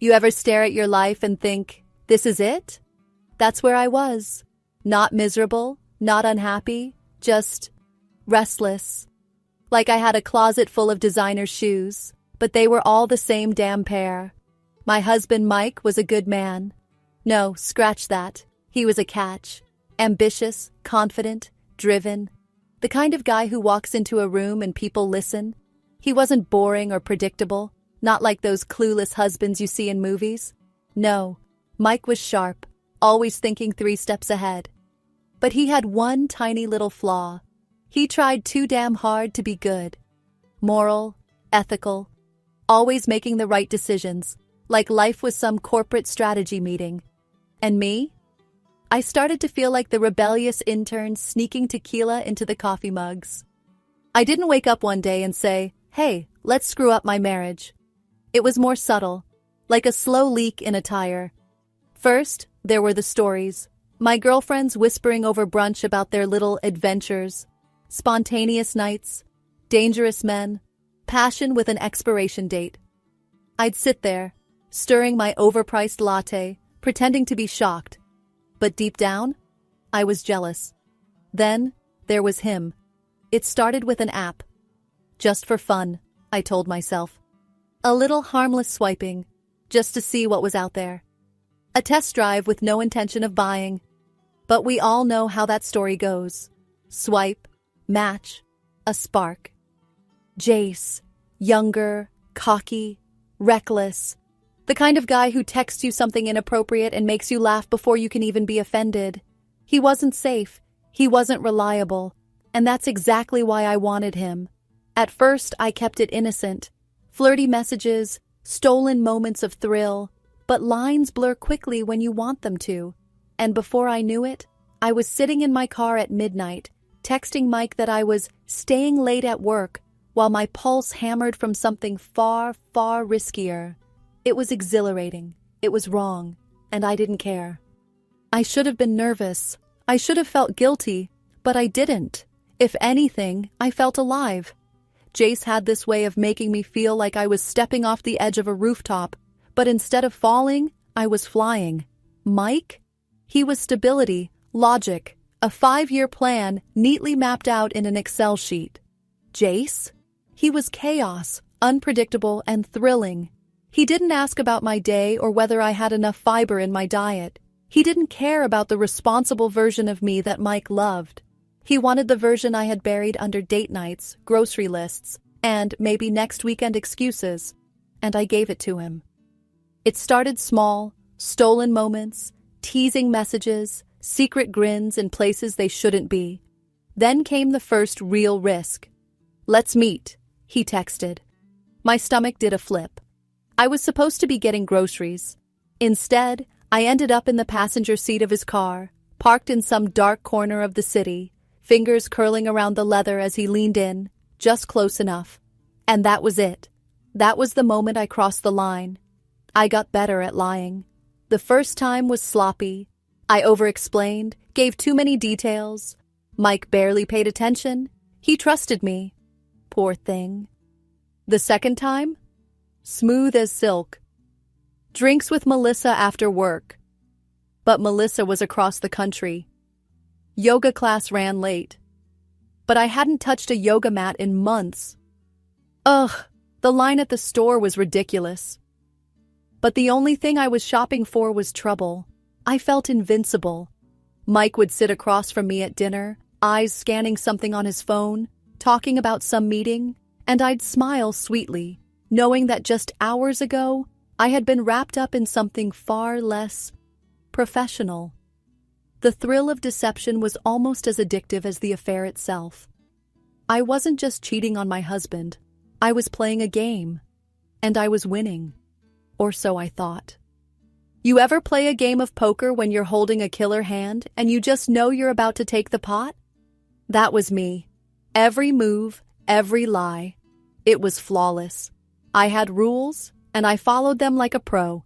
You ever stare at your life and think, this is it? That's where I was. Not miserable, not unhappy, just restless. Like I had a closet full of designer shoes, but they were all the same damn pair. My husband Mike was a good man. No, scratch that. He was a catch. Ambitious, confident, driven. The kind of guy who walks into a room and people listen. He wasn't boring or predictable, not like those clueless husbands you see in movies. No, Mike was sharp, always thinking 3 steps ahead. But he had one tiny little flaw. He tried too damn hard to be good. Moral, ethical, always making the right decisions, like life was some corporate strategy meeting. And me? I started to feel like the rebellious intern sneaking tequila into the coffee mugs. I didn't wake up one day and say, hey, let's screw up my marriage. It was more subtle, like a slow leak in a tire. First, there were the stories. My girlfriends whispering over brunch about their little adventures, spontaneous nights, dangerous men, passion with an expiration date. I'd sit there, stirring my overpriced latte, pretending to be shocked. But deep down, I was jealous. Then, there was him. It started with an app. Just for fun, I told myself. A little harmless swiping, just to see what was out there. A test drive with no intention of buying. But we all know how that story goes. Swipe, match, a spark. Jace, younger, cocky, reckless. The kind of guy who texts you something inappropriate and makes you laugh before you can even be offended. He wasn't safe, he wasn't reliable, and that's exactly why I wanted him. At first, I kept it innocent. Flirty messages, stolen moments of thrill, but lines blur quickly when you want them to. And before I knew it, I was sitting in my car at midnight, texting Mike that I was staying late at work while my pulse hammered from something far, far riskier. It was exhilarating, it was wrong, and I didn't care. I should have been nervous, I should have felt guilty, but I didn't. If anything, I felt alive. Jace had this way of making me feel like I was stepping off the edge of a rooftop, but instead of falling, I was flying. Mike? He was stability, logic, a 5-year plan neatly mapped out in an Excel sheet. Jace? He was chaos, unpredictable and thrilling. He didn't ask about my day or whether I had enough fiber in my diet. He didn't care about the responsible version of me that Mike loved. He wanted the version I had buried under date nights, grocery lists, and maybe next weekend excuses, and I gave it to him. It started small, stolen moments, teasing messages, secret grins in places they shouldn't be. Then came the first real risk. Let's meet, he texted. My stomach did a flip. I was supposed to be getting groceries. Instead, I ended up in the passenger seat of his car, parked in some dark corner of the city, fingers curling around the leather as he leaned in, just close enough. And that was it. That was the moment I crossed the line. I got better at lying. The first time was sloppy. I over-explained, gave too many details. Mike barely paid attention. He trusted me. Poor thing. The second time? Smooth as silk. Drinks with Melissa after work. But Melissa was across the country. Yoga class ran late. But I hadn't touched a yoga mat in months. Ugh, the line at the store was ridiculous. But the only thing I was shopping for was trouble. I felt invincible. Mike would sit across from me at dinner, eyes scanning something on his phone, talking about some meeting, and I'd smile sweetly, knowing that just hours ago, I had been wrapped up in something far less professional. The thrill of deception was almost as addictive as the affair itself. I wasn't just cheating on my husband. I was playing a game. And I was winning. Or so I thought. You ever play a game of poker when you're holding a killer hand and you just know you're about to take the pot? That was me. Every move, every lie. It was flawless. I had rules, and I followed them like a pro.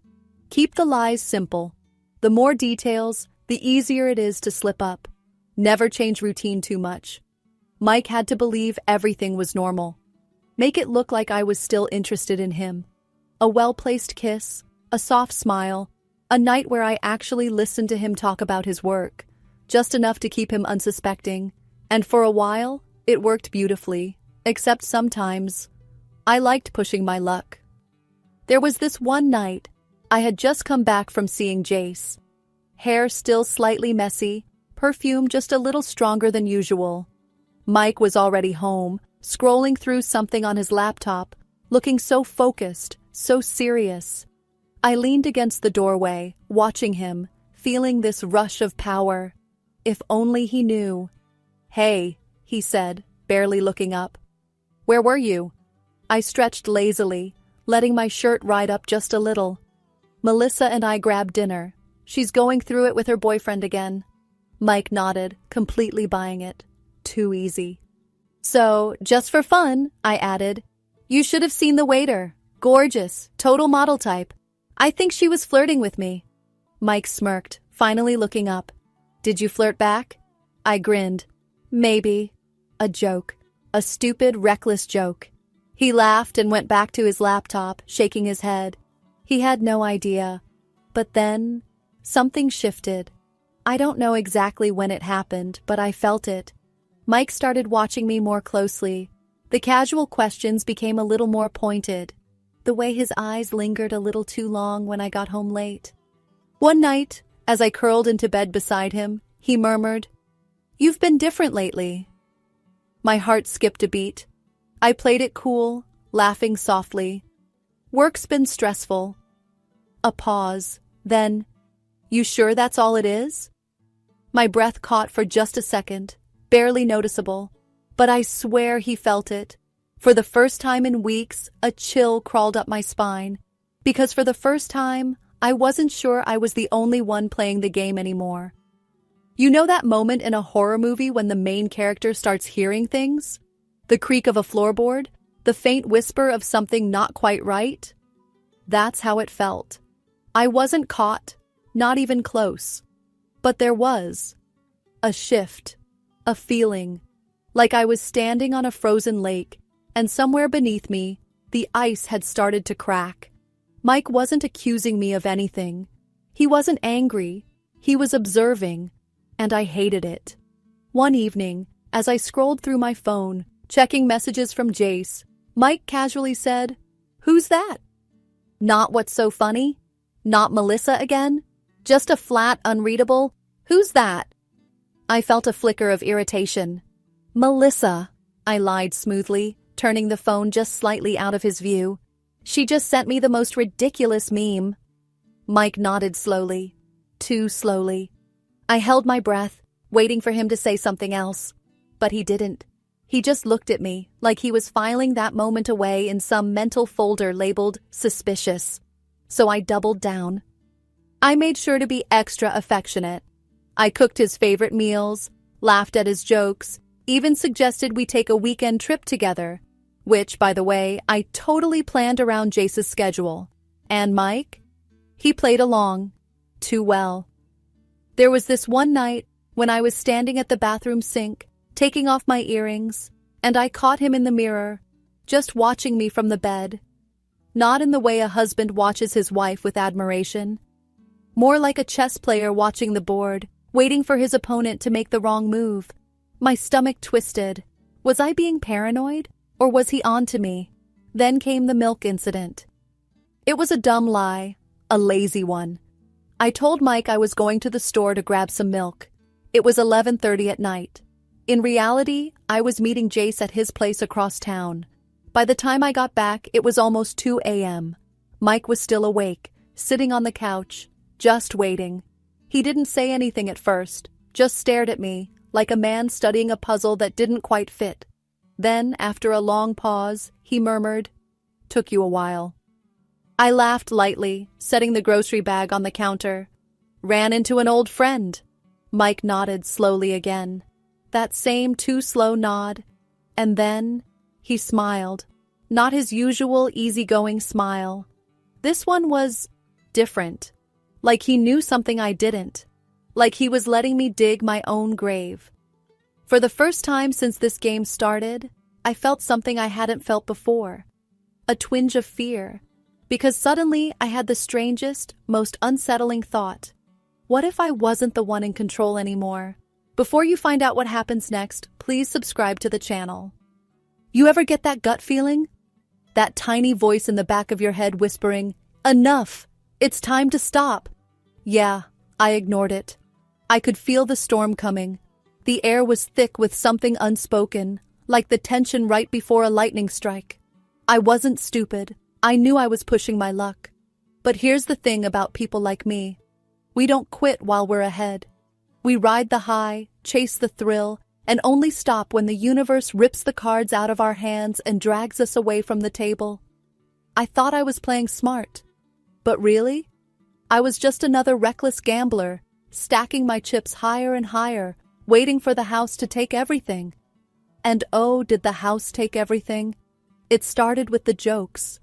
Keep the lies simple. The more details, the easier it is to slip up. Never change routine too much. Mike had to believe everything was normal. Make it look like I was still interested in him. A well-placed kiss, a soft smile, a night where I actually listened to him talk about his work, just enough to keep him unsuspecting, and for a while, it worked beautifully, except sometimes, I liked pushing my luck. There was this one night, I had just come back from seeing Jace. Hair still slightly messy, perfume just a little stronger than usual. Mike was already home, scrolling through something on his laptop, looking so focused, so serious. I leaned against the doorway, watching him, feeling this rush of power. If only he knew. "Hey," he said, barely looking up. "Where were you?" I stretched lazily, letting my shirt ride up just a little. "Melissa and I grabbed dinner. She's going through it with her boyfriend again." Mike nodded, completely buying it. Too easy. "So, just for fun," I added, "you should have seen the waiter. Gorgeous, total model type. I think she was flirting with me." Mike smirked, finally looking up. "Did you flirt back?" I grinned. "Maybe." A joke. A stupid, reckless joke. He laughed and went back to his laptop, shaking his head. He had no idea. But then, something shifted. I don't know exactly when it happened, but I felt it. Mike started watching me more closely. The casual questions became a little more pointed. The way his eyes lingered a little too long when I got home late. One night, as I curled into bed beside him, he murmured, "You've been different lately." My heart skipped a beat. I played it cool, laughing softly. "Work's been stressful." A pause. Then, "You sure that's all it is?" My breath caught for just a second, barely noticeable, but I swear he felt it. For the first time in weeks, a chill crawled up my spine, because for the first time, I wasn't sure I was the only one playing the game anymore. You know that moment in a horror movie when the main character starts hearing things? The creak of a floorboard? The faint whisper of something not quite right? That's how it felt. I wasn't caught, not even close. But there was a shift, a feeling, like I was standing on a frozen lake, and somewhere beneath me, the ice had started to crack. Mike wasn't accusing me of anything. He wasn't angry. He was observing, and I hated it. One evening, as I scrolled through my phone, checking messages from Jace, Mike casually said, "Who's that?" Not "What's so funny?" Not Melissa again? Just a flat, unreadable, "Who's that?" I felt a flicker of irritation. "Melissa," I lied smoothly, turning the phone just slightly out of his view. "She just sent me the most ridiculous meme." Mike nodded slowly. Too slowly. I held my breath, waiting for him to say something else. But he didn't. He just looked at me, like he was filing that moment away in some mental folder labeled suspicious. So I doubled down. I made sure to be extra affectionate. I cooked his favorite meals, laughed at his jokes, even suggested we take a weekend trip together, which, by the way, I totally planned around Jace's schedule. And Mike? He played along. Too well. There was this one night when I was standing at the bathroom sink, taking off my earrings, and I caught him in the mirror, just watching me from the bed. Not in the way a husband watches his wife with admiration. More like a chess player watching the board, waiting for his opponent to make the wrong move. My stomach twisted. Was I being paranoid? Or was he on to me? Then came the milk incident. It was a dumb lie, a lazy one. I told Mike I was going to the store to grab some milk. It was 11:30 at night. In reality, I was meeting Jace at his place across town. By the time I got back, it was almost 2 a.m. Mike was still awake, sitting on the couch, just waiting. He didn't say anything at first, just stared at me, like a man studying a puzzle that didn't quite fit. Then, after a long pause, he murmured, "Took you a while." I laughed lightly, setting the grocery bag on the counter. "Ran into an old friend." Mike nodded slowly again. That same too slow nod. And then, he smiled. Not his usual easygoing smile. This one was different. Like he knew something I didn't. Like he was letting me dig my own grave. For the first time since this game started, I felt something I hadn't felt before. A twinge of fear. Because suddenly I had the strangest, most unsettling thought. What if I wasn't the one in control anymore? Before you find out what happens next, please subscribe to the channel. You ever get that gut feeling? That tiny voice in the back of your head whispering, "Enough! It's time to stop." Yeah, I ignored it. I could feel the storm coming. The air was thick with something unspoken, like the tension right before a lightning strike. I wasn't stupid. I knew I was pushing my luck. But here's the thing about people like me. We don't quit while we're ahead. We ride the high, chase the thrill, and only stop when the universe rips the cards out of our hands and drags us away from the table. I thought I was playing smart. But really? I was just another reckless gambler, stacking my chips higher and higher, waiting for the house to take everything. And oh, did the house take everything? It started with the jokes.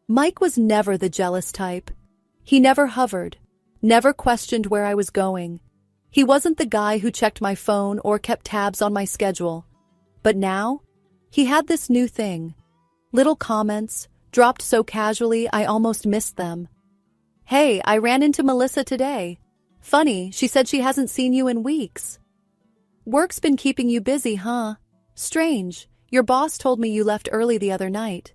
Mike was never the jealous type. He never hovered, never questioned where I was going. He wasn't the guy who checked my phone or kept tabs on my schedule. But now, he had this new thing. Little comments, dropped so casually I almost missed them. "Hey, I ran into Melissa today. Funny, she said she hasn't seen you in weeks. Work's been keeping you busy, huh? Strange, your boss told me you left early the other night.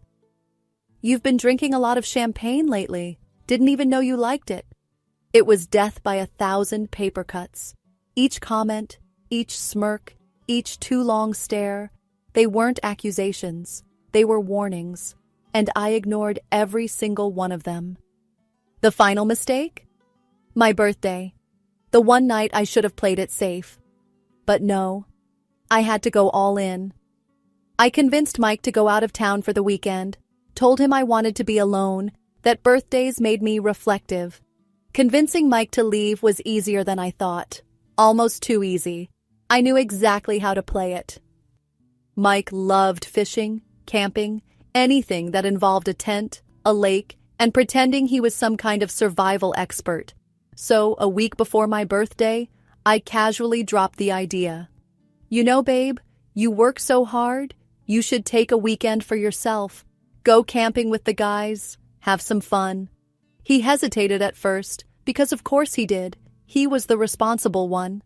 You've been drinking a lot of champagne lately. Didn't even know you liked it." It was death by 1,000 paper cuts. Each comment, each smirk, each too long stare, they weren't accusations, they were warnings, and I ignored every single one of them. The final mistake? My birthday. The one night I should have played it safe. But no, I had to go all in. I convinced Mike to go out of town for the weekend, told him I wanted to be alone, that birthdays made me reflective. Convincing Mike to leave was easier than I thought. Almost too easy. I knew exactly how to play it. Mike loved fishing, camping, anything that involved a tent, a lake, and pretending he was some kind of survival expert. So, a week before my birthday, I casually dropped the idea. "You know, babe, you work so hard, you should take a weekend for yourself. Go camping with the guys, have some fun." He hesitated at first, because of course he did. He was the responsible one.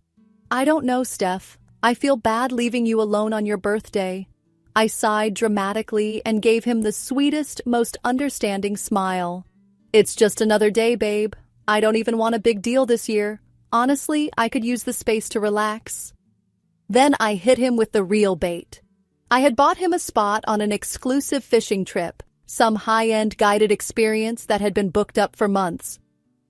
"I don't know, Steph. I feel bad leaving you alone on your birthday." I sighed dramatically and gave him the sweetest, most understanding smile. "It's just another day, babe. I don't even want a big deal this year. Honestly, I could use the space to relax." Then I hit him with the real bait. I had bought him a spot on an exclusive fishing trip, some high-end guided experience that had been booked up for months.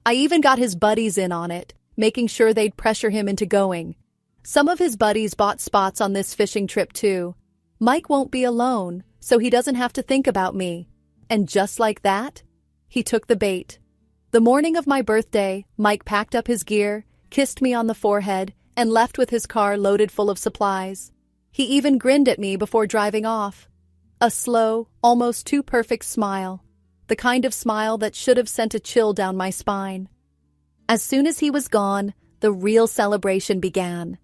I even got his buddies in on it, making sure they'd pressure him into going. Some of his buddies bought spots on this fishing trip too. Mike won't be alone, so he doesn't have to think about me. And just like that, he took the bait. The morning of my birthday, Mike packed up his gear, kissed me on the forehead, and left with his car loaded full of supplies. He even grinned at me before driving off. A slow, almost too perfect smile. The kind of smile that should have sent a chill down my spine. As soon as he was gone, the real celebration began.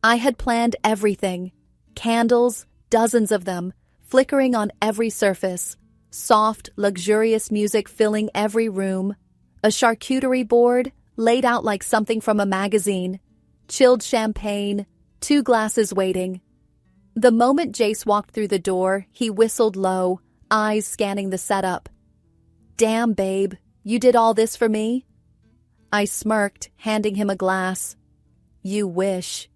I had planned everything. Candles, dozens of them, flickering on every surface. Soft, luxurious music filling every room. A charcuterie board, laid out like something from a magazine. Chilled champagne, 2 glasses waiting. The moment Jace walked through the door, he whistled low, eyes scanning the setup. "Damn, babe, you did all this for me?" I smirked, handing him a glass. "You wish."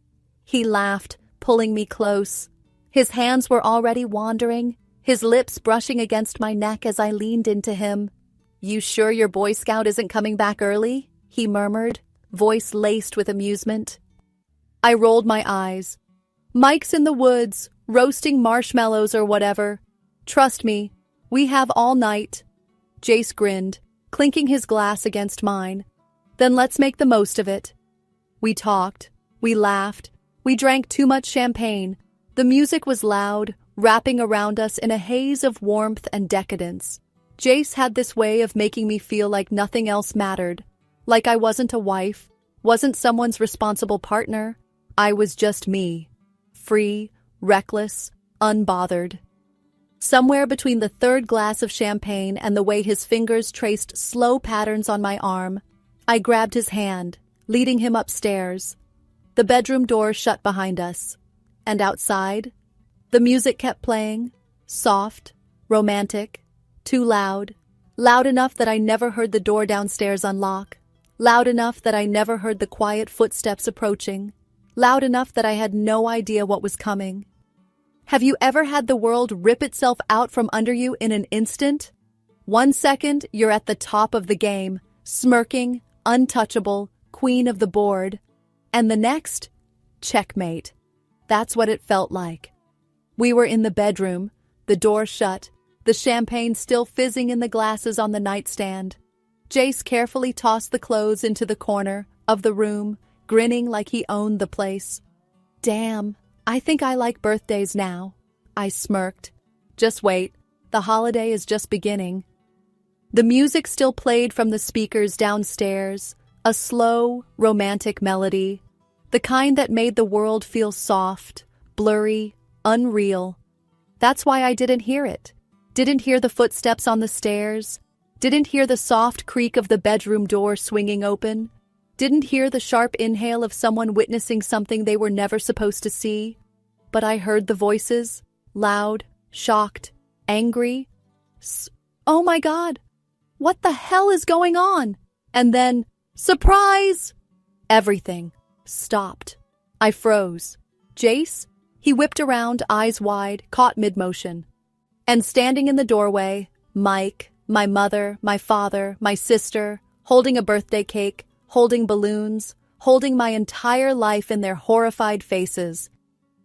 He laughed, pulling me close. His hands were already wandering, his lips brushing against my neck as I leaned into him. "You sure your Boy Scout isn't coming back early?" he murmured, voice laced with amusement. I rolled my eyes. "Mike's in the woods, roasting marshmallows or whatever. Trust me, we have all night." Jace grinned, clinking his glass against mine. "Then let's make the most of it." We talked, we laughed, we drank too much champagne. The music was loud, wrapping around us in a haze of warmth and decadence. Jace had this way of making me feel like nothing else mattered, like I wasn't a wife, wasn't someone's responsible partner. I was just me. Free, reckless, unbothered. Somewhere between the third glass of champagne and the way his fingers traced slow patterns on my arm, I grabbed his hand, leading him upstairs. The bedroom door shut behind us. And outside, the music kept playing, soft, romantic, too loud, loud enough that I never heard the door downstairs unlock, loud enough that I never heard the quiet footsteps approaching, loud enough that I had no idea what was coming. Have you ever had the world rip itself out from under you in an instant? 1 second, you're at the top of the game, smirking, untouchable, queen of the board. And the next, checkmate. That's what it felt like. We were in the bedroom, the door shut, the champagne still fizzing in the glasses on the nightstand. Jace carefully tossed the clothes into the corner of the room, grinning like he owned the place. Damn, I think I like birthdays now. I smirked. Just wait, the holiday is just beginning. The music still played from the speakers downstairs, a slow, romantic melody, the kind that made the world feel soft, blurry, unreal. That's why I didn't hear it. Didn't hear the footsteps on the stairs. Didn't hear the soft creak of the bedroom door swinging open. Didn't hear the sharp inhale of someone witnessing something they were never supposed to see. But I heard the voices, loud, shocked, angry. Oh my God! What the hell is going on? And then, surprise! Everything stopped. I froze. Jace? He whipped around, eyes wide, caught mid-motion. And standing in the doorway, Mike, my mother, my father, my sister, holding a birthday cake, holding balloons, holding my entire life in their horrified faces.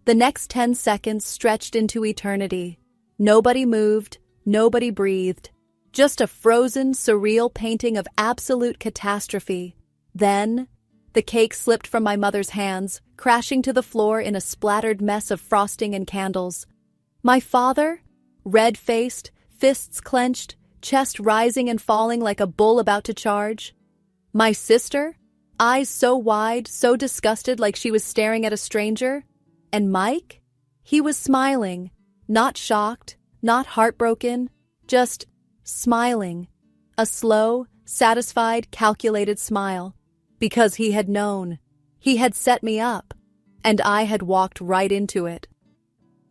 The next 10 seconds stretched into eternity. Nobody moved, nobody breathed. Just a frozen, surreal painting of absolute catastrophe. Then, the cake slipped from my mother's hands, crashing to the floor in a splattered mess of frosting and candles. My father, red-faced, fists clenched, chest rising and falling like a bull about to charge. My sister, eyes so wide, so disgusted like she was staring at a stranger. And Mike? He was smiling, not shocked, not heartbroken, just smiling. A slow, satisfied, calculated smile. Because he had known. He had set me up. And I had walked right into it.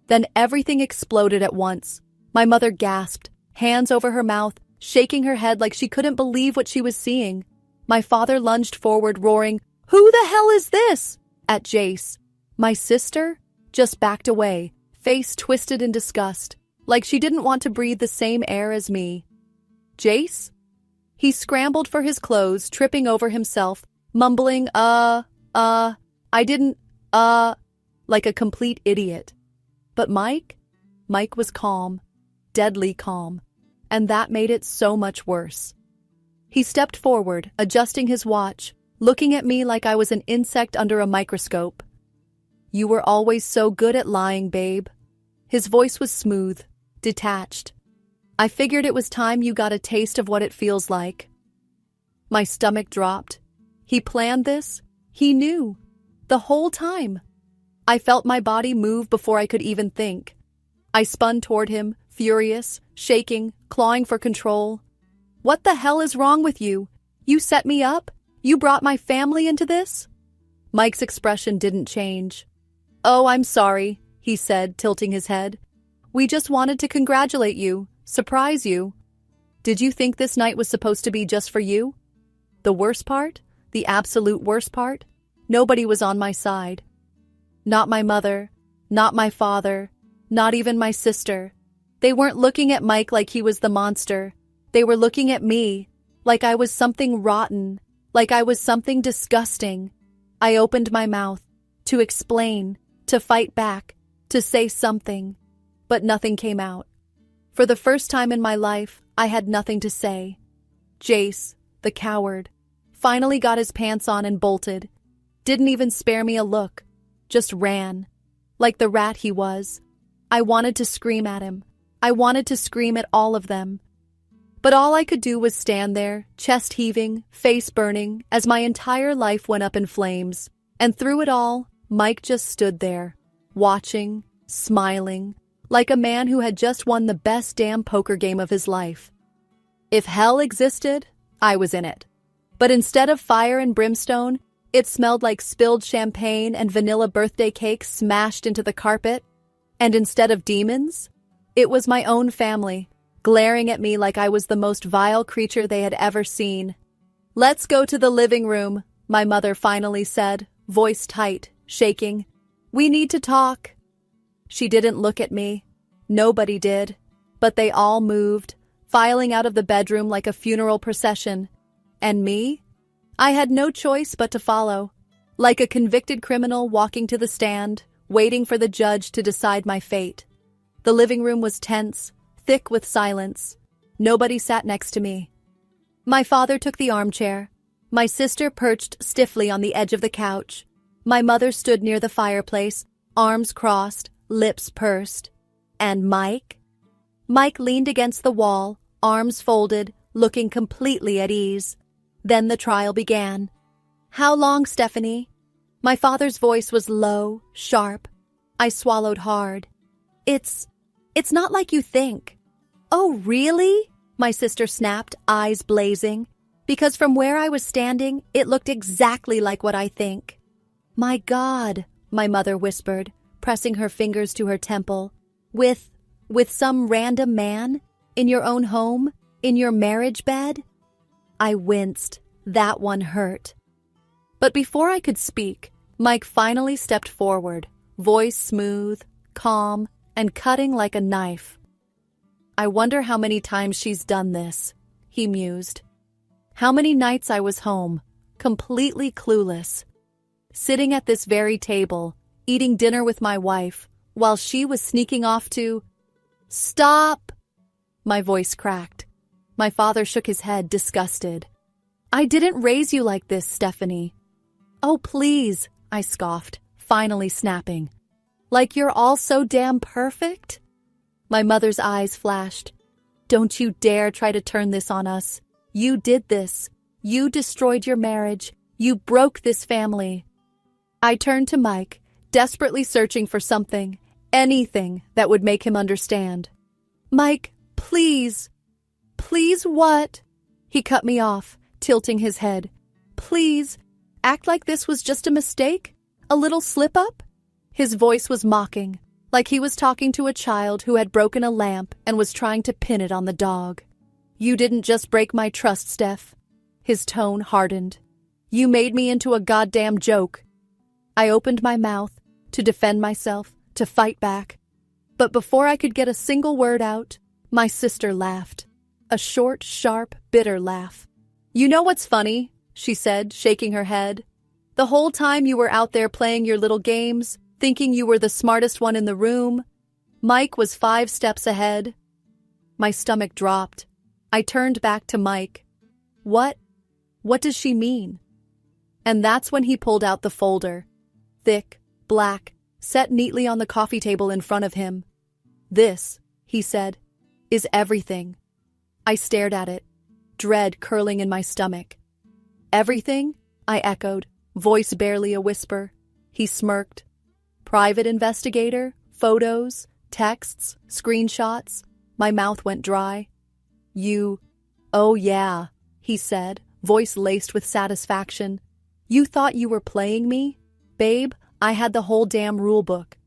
Then everything exploded at once. My mother gasped, hands over her mouth, shaking her head like she couldn't believe what she was seeing. My father lunged forward, roaring, "Who the hell is this?" at Jace. My sister just backed away, face twisted in disgust, like she didn't want to breathe the same air as me. Jace? He scrambled for his clothes, tripping over himself, mumbling, I didn't, like a complete idiot. But Mike was calm, deadly calm, and that made it so much worse. He stepped forward, adjusting his watch, looking at me like I was an insect under a microscope. "You were always so good at lying, babe." His voice was smooth, detached. "I figured it was time you got a taste of what it feels like." My stomach dropped. He planned this. He knew. The whole time. I felt my body move before I could even think. I spun toward him, furious, shaking, clawing for control. "What the hell is wrong with you? You set me up? You brought my family into this?" Mike's expression didn't change. "Oh, I'm sorry," he said, tilting his head. "We just wanted to congratulate you, surprise you. Did you think this night was supposed to be just for you?" The worst part? The absolute worst part? Nobody was on my side. Not my mother, not my father, not even my sister. They weren't looking at Mike like he was the monster. They were looking at me, like I was something rotten, like I was something disgusting. I opened my mouth, to explain, to fight back, to say something, but nothing came out. For the first time in my life, I had nothing to say. Jace, the coward, finally got his pants on and bolted. Didn't even spare me a look, just ran. Like the rat he was. I wanted to scream at him. I wanted to scream at all of them. But all I could do was stand there, chest heaving, face burning, as my entire life went up in flames. And through it all, Mike just stood there, watching, smiling, like a man who had just won the best damn poker game of his life. If hell existed, I was in it. But instead of fire and brimstone, it smelled like spilled champagne and vanilla birthday cake smashed into the carpet. And instead of demons, it was my own family, glaring at me like I was the most vile creature they had ever seen. "Let's go to the living room," my mother finally said, voice tight, shaking. "We need to talk." She didn't look at me. Nobody did. But they all moved, filing out of the bedroom like a funeral procession. And me? I had no choice but to follow, like a convicted criminal walking to the stand, waiting for the judge to decide my fate. The living room was tense, thick with silence. Nobody sat next to me. My father took the armchair. My sister perched stiffly on the edge of the couch. My mother stood near the fireplace, arms crossed, lips pursed. And Mike? Mike leaned against the wall, arms folded, looking completely at ease. Then the trial began. "How long, Stephanie?" My father's voice was low, sharp. I swallowed hard. It's not like you think." "Oh, really?" my sister snapped, eyes blazing. Because from where I was standing, it looked exactly like what I think. "My God," my mother whispered, pressing her fingers to her temple. With some random man? In your own home? In your marriage bed?" I winced. That one hurt. But before I could speak, Mike finally stepped forward, voice smooth, calm, and cutting like a knife. "I wonder how many times she's done this," he mused. "How many nights I was home, completely clueless, sitting at this very table, eating dinner with my wife, while she was sneaking off to—" "Stop!" My voice cracked. My father shook his head, disgusted. "I didn't raise you like this, Stephanie." "Oh, please," I scoffed, finally snapping. "Like you're all so damn perfect?" My mother's eyes flashed. "Don't you dare try to turn this on us. You did this. You destroyed your marriage. You broke this family." I turned to Mike, desperately searching for something, anything that would make him understand. "Mike, please." "Please what?" He cut me off, tilting his head. "Please, act like this was just a mistake? A little slip-up?" His voice was mocking, like he was talking to a child who had broken a lamp and was trying to pin it on the dog. "You didn't just break my trust, Steph." His tone hardened. "You made me into a goddamn joke." I opened my mouth, to defend myself, to fight back. But before I could get a single word out, my sister laughed. A short, sharp, bitter laugh. "You know what's funny?" she said, shaking her head. "The whole time you were out there playing your little games, thinking you were the smartest one in the room, Mike was 5 steps ahead." My stomach dropped. I turned back to Mike. What does she mean?" And that's when he pulled out the folder. Thick, black, set neatly on the coffee table in front of him. "This," he said, "is everything." I stared at it, dread curling in my stomach. "Everything?" I echoed, voice barely a whisper. He smirked. "Private investigator, photos, texts, screenshots." My mouth went dry. "Oh yeah," he said, voice laced with satisfaction. "You thought you were playing me? Babe, I had the whole damn rulebook."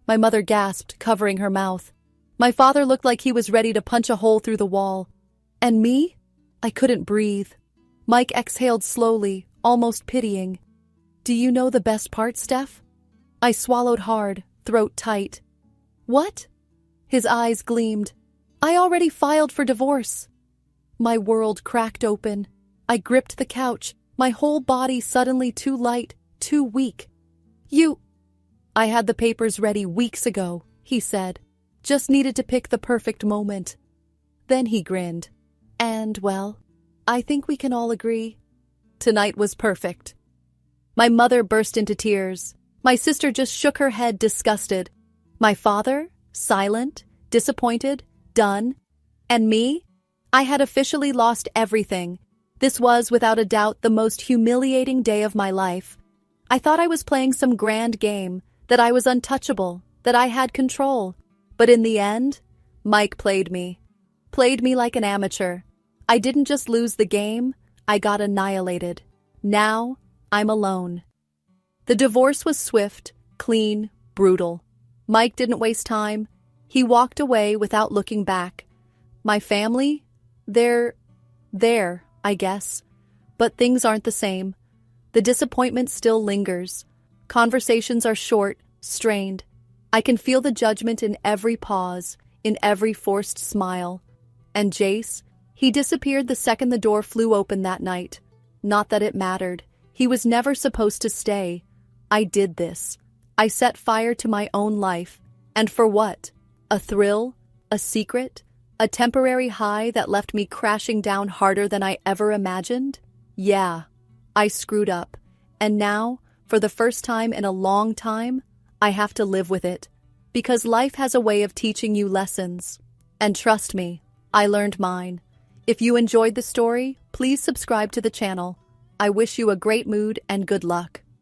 My mother gasped, covering her mouth. My father looked like he was ready to punch a hole through the wall. And me? I couldn't breathe. Mike exhaled slowly, almost pitying. "Do you know the best part, Steph?" I swallowed hard, throat tight. "What?" His eyes gleamed. "I already filed for divorce." My world cracked open. I gripped the couch, my whole body suddenly too light, too weak. I had the papers ready weeks ago," he said. "Just needed to pick the perfect moment." Then he grinned. "And, well, I think we can all agree. Tonight was perfect." My mother burst into tears. My sister just shook her head, disgusted. My father, silent, disappointed, done. And me? I had officially lost everything. This was, without a doubt, the most humiliating day of my life. I thought I was playing some grand game, that I was untouchable, that I had control. But in the end, Mike played me. Played me like an amateur. I didn't just lose the game, I got annihilated. Now, I'm alone. The divorce was swift, clean, brutal. Mike didn't waste time. He walked away without looking back. My family? They're there, I guess. But things aren't the same. The disappointment still lingers. Conversations are short, strained. I can feel the judgment in every pause, in every forced smile. And Jace, he disappeared the second the door flew open that night. Not that it mattered. He was never supposed to stay. I did this. I set fire to my own life. And for what? A thrill? A secret? A temporary high that left me crashing down harder than I ever imagined? Yeah, I screwed up. And now, for the first time in a long time, I have to live with it. Because life has a way of teaching you lessons. And trust me, I learned mine. If you enjoyed the story, please subscribe to the channel. I wish you a great mood and good luck.